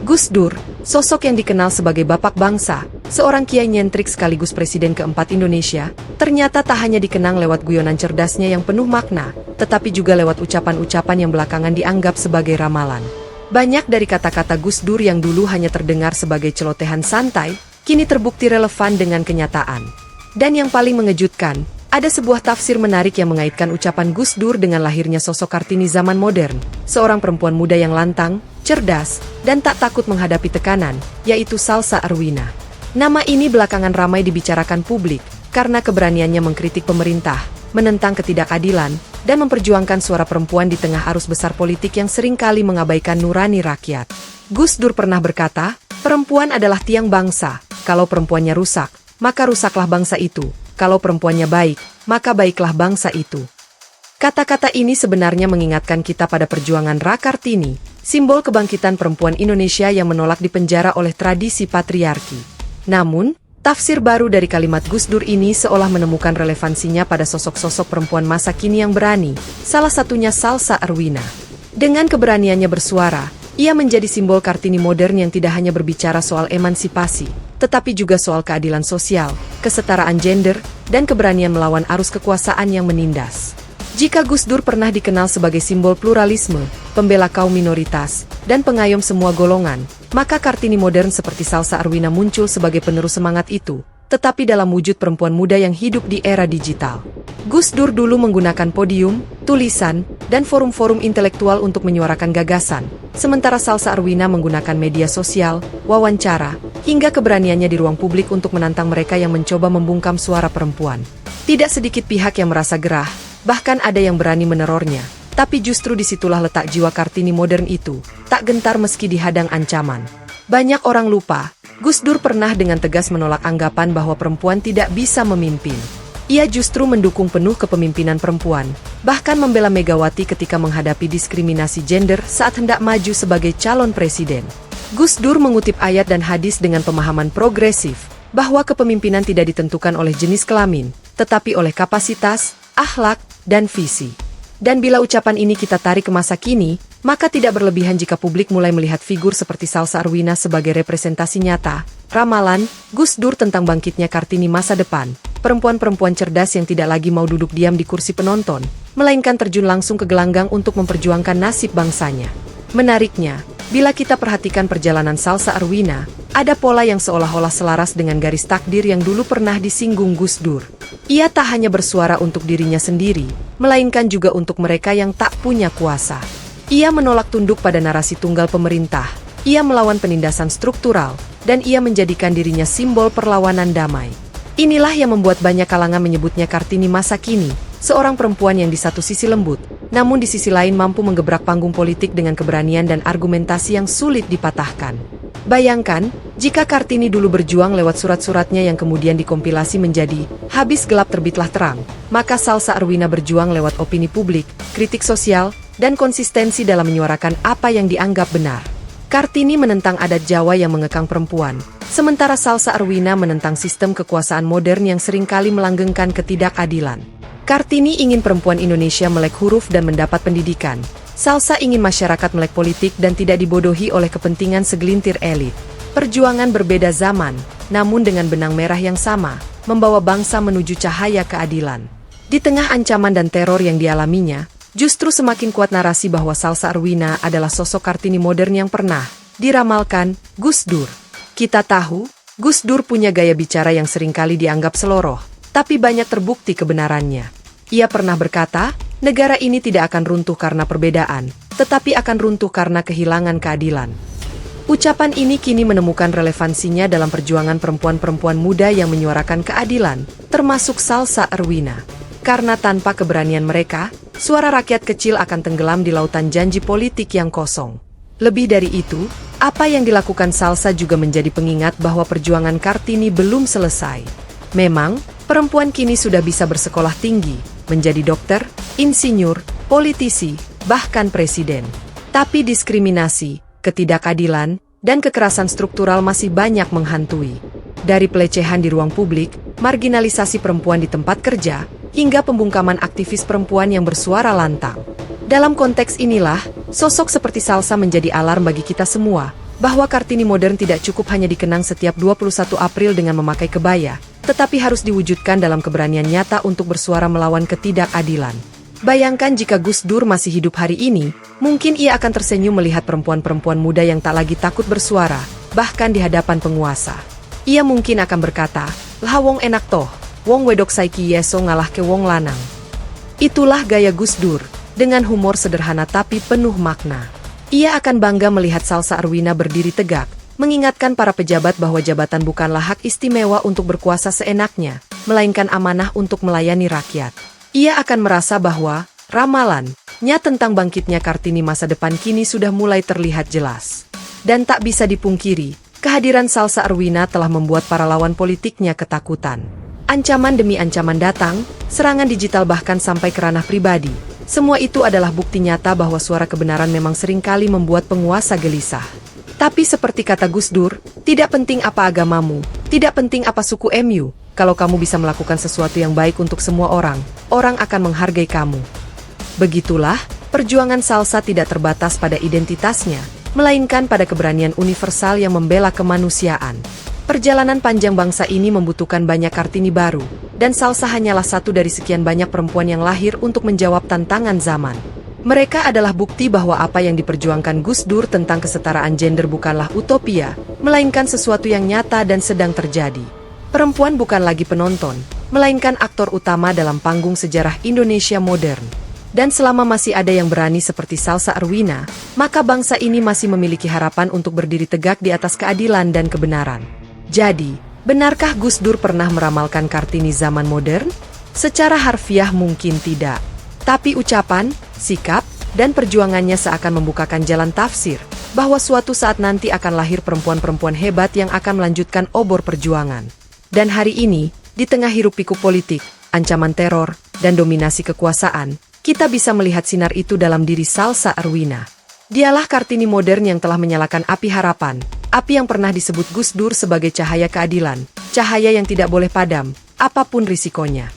Gus Dur, sosok yang dikenal sebagai bapak bangsa, seorang kiai nyentrik sekaligus presiden keempat Indonesia, ternyata tak hanya dikenang lewat guyonan cerdasnya yang penuh makna, tetapi juga lewat ucapan-ucapan yang belakangan dianggap sebagai ramalan. Banyak dari kata-kata Gus Dur yang dulu hanya terdengar sebagai celotehan santai, kini terbukti relevan dengan kenyataan. Dan yang paling mengejutkan, ada sebuah tafsir menarik yang mengaitkan ucapan Gus Dur dengan lahirnya sosok Kartini zaman modern, seorang perempuan muda yang lantang, cerdas, dan tak takut menghadapi tekanan, yaitu Salsa Arwina. Nama ini belakangan ramai dibicarakan publik, karena keberaniannya mengkritik pemerintah, menentang ketidakadilan, dan memperjuangkan suara perempuan di tengah arus besar politik yang seringkali mengabaikan nurani rakyat. Gus Dur pernah berkata, perempuan adalah tiang bangsa, kalau perempuannya rusak, maka rusaklah bangsa itu. Kalau perempuannya baik, maka baiklah bangsa itu. Kata-kata ini sebenarnya mengingatkan kita pada perjuangan Ra Kartini, simbol kebangkitan perempuan Indonesia yang menolak dipenjara oleh tradisi patriarki. Namun, tafsir baru dari kalimat Gus Dur ini seolah menemukan relevansinya pada sosok-sosok perempuan masa kini yang berani, salah satunya Salsa Arwina. Dengan keberaniannya bersuara, ia menjadi simbol Kartini modern yang tidak hanya berbicara soal emansipasi, tetapi juga soal keadilan sosial, kesetaraan gender, dan keberanian melawan arus kekuasaan yang menindas. Jika Gus Dur pernah dikenal sebagai simbol pluralisme, pembela kaum minoritas, dan pengayom semua golongan, maka Kartini modern seperti Salsa Arwina muncul sebagai penerus semangat itu, tetapi dalam wujud perempuan muda yang hidup di era digital. Gus Dur dulu menggunakan podium, tulisan, dan forum-forum intelektual untuk menyuarakan gagasan, sementara Salsa Arwina menggunakan media sosial, wawancara, hingga keberaniannya di ruang publik untuk menantang mereka yang mencoba membungkam suara perempuan. Tidak sedikit pihak yang merasa gerah, bahkan ada yang berani menerornya, tapi justru disitulah letak jiwa Kartini modern itu, tak gentar meski dihadang ancaman. Banyak orang lupa, Gus Dur pernah dengan tegas menolak anggapan bahwa perempuan tidak bisa memimpin. Ia justru mendukung penuh kepemimpinan perempuan, bahkan membela Megawati ketika menghadapi diskriminasi gender saat hendak maju sebagai calon presiden. Gus Dur mengutip ayat dan hadis dengan pemahaman progresif, bahwa kepemimpinan tidak ditentukan oleh jenis kelamin, tetapi oleh kapasitas, akhlak, dan visi. Dan bila ucapan ini kita tarik ke masa kini, maka tidak berlebihan jika publik mulai melihat figur seperti Salsa Arwina sebagai representasi nyata, ramalan, Gus Dur tentang bangkitnya Kartini masa depan, perempuan-perempuan cerdas yang tidak lagi mau duduk diam di kursi penonton, melainkan terjun langsung ke gelanggang untuk memperjuangkan nasib bangsanya. Menariknya, bila kita perhatikan perjalanan Salsa Arwina, ada pola yang seolah-olah selaras dengan garis takdir yang dulu pernah disinggung Gus Dur. Ia tak hanya bersuara untuk dirinya sendiri, melainkan juga untuk mereka yang tak punya kuasa. Ia menolak tunduk pada narasi tunggal pemerintah, ia melawan penindasan struktural, dan ia menjadikan dirinya simbol perlawanan damai. Inilah yang membuat banyak kalangan menyebutnya Kartini masa kini, seorang perempuan yang di satu sisi lembut, namun di sisi lain mampu menggebrak panggung politik dengan keberanian dan argumentasi yang sulit dipatahkan. Bayangkan, jika Kartini dulu berjuang lewat surat-suratnya yang kemudian dikompilasi menjadi Habis Gelap Terbitlah Terang, maka Salsa Arwina berjuang lewat opini publik, kritik sosial, dan konsistensi dalam menyuarakan apa yang dianggap benar. Kartini menentang adat Jawa yang mengekang perempuan, sementara Salsa Arwina menentang sistem kekuasaan modern yang seringkali melanggengkan ketidakadilan. Kartini ingin perempuan Indonesia melek huruf dan mendapat pendidikan. Salsa ingin masyarakat melek politik dan tidak dibodohi oleh kepentingan segelintir elit. Perjuangan berbeda zaman, namun dengan benang merah yang sama, membawa bangsa menuju cahaya keadilan. Di tengah ancaman dan teror yang dialaminya, justru semakin kuat narasi bahwa Salsa Arwina adalah sosok Kartini modern yang pernah diramalkan Gus Dur. Kita tahu, Gus Dur punya gaya bicara yang seringkali dianggap seloroh, tapi banyak terbukti kebenarannya. Ia pernah berkata, negara ini tidak akan runtuh karena perbedaan, tetapi akan runtuh karena kehilangan keadilan. Ucapan ini kini menemukan relevansinya dalam perjuangan perempuan-perempuan muda yang menyuarakan keadilan, termasuk Salsa Arwina. Karena tanpa keberanian mereka, suara rakyat kecil akan tenggelam di lautan janji politik yang kosong. Lebih dari itu, apa yang dilakukan Salsa juga menjadi pengingat bahwa perjuangan Kartini belum selesai. Memang, perempuan kini sudah bisa bersekolah tinggi, menjadi dokter, insinyur, politisi, bahkan presiden. Tapi diskriminasi, ketidakadilan, dan kekerasan struktural masih banyak menghantui. Dari pelecehan di ruang publik, marginalisasi perempuan di tempat kerja, hingga pembungkaman aktivis perempuan yang bersuara lantang. Dalam konteks inilah, sosok seperti Salsa menjadi alarm bagi kita semua, bahwa Kartini modern tidak cukup hanya dikenang setiap 21 April dengan memakai kebaya, tetapi harus diwujudkan dalam keberanian nyata untuk bersuara melawan ketidakadilan. Bayangkan jika Gus Dur masih hidup hari ini, mungkin ia akan tersenyum melihat perempuan-perempuan muda yang tak lagi takut bersuara, bahkan di hadapan penguasa. Ia mungkin akan berkata, "Lah wong enak toh, wong wedok saiki yeso ngalah ke wong lanang." Itulah gaya Gus Dur, dengan humor sederhana tapi penuh makna. Ia akan bangga melihat Salsa Arwina berdiri tegak, mengingatkan para pejabat bahwa jabatan bukanlah hak istimewa untuk berkuasa seenaknya, melainkan amanah untuk melayani rakyat. Ia akan merasa bahwa ramalan-nya tentang bangkitnya Kartini masa depan kini sudah mulai terlihat jelas. Dan tak bisa dipungkiri, kehadiran Salsa Arwina telah membuat para lawan politiknya ketakutan. Ancaman demi ancaman datang, serangan digital bahkan sampai ke ranah pribadi. Semua itu adalah bukti nyata bahwa suara kebenaran memang seringkali membuat penguasa gelisah. Tapi seperti kata Gus Dur, tidak penting apa agamamu, tidak penting apa suku MU, kalau kamu bisa melakukan sesuatu yang baik untuk semua orang, orang akan menghargai kamu. Begitulah, perjuangan Salsa tidak terbatas pada identitasnya, melainkan pada keberanian universal yang membela kemanusiaan. Perjalanan panjang bangsa ini membutuhkan banyak Kartini baru, dan Salsa hanyalah satu dari sekian banyak perempuan yang lahir untuk menjawab tantangan zaman. Mereka adalah bukti bahwa apa yang diperjuangkan Gus Dur tentang kesetaraan gender bukanlah utopia, melainkan sesuatu yang nyata dan sedang terjadi. Perempuan bukan lagi penonton, melainkan aktor utama dalam panggung sejarah Indonesia modern. Dan selama masih ada yang berani seperti Salsa Arwina, maka bangsa ini masih memiliki harapan untuk berdiri tegak di atas keadilan dan kebenaran. Jadi, benarkah Gus Dur pernah meramalkan Kartini zaman modern? Secara harfiah mungkin tidak. Tapi ucapan, sikap, dan perjuangannya seakan membukakan jalan tafsir, bahwa suatu saat nanti akan lahir perempuan-perempuan hebat yang akan melanjutkan obor perjuangan. Dan hari ini, di tengah hiruk-pikuk politik, ancaman teror, dan dominasi kekuasaan, kita bisa melihat sinar itu dalam diri Salsa Arwina. Dialah Kartini modern yang telah menyalakan api harapan, api yang pernah disebut Gus Dur sebagai cahaya keadilan, cahaya yang tidak boleh padam, apapun risikonya.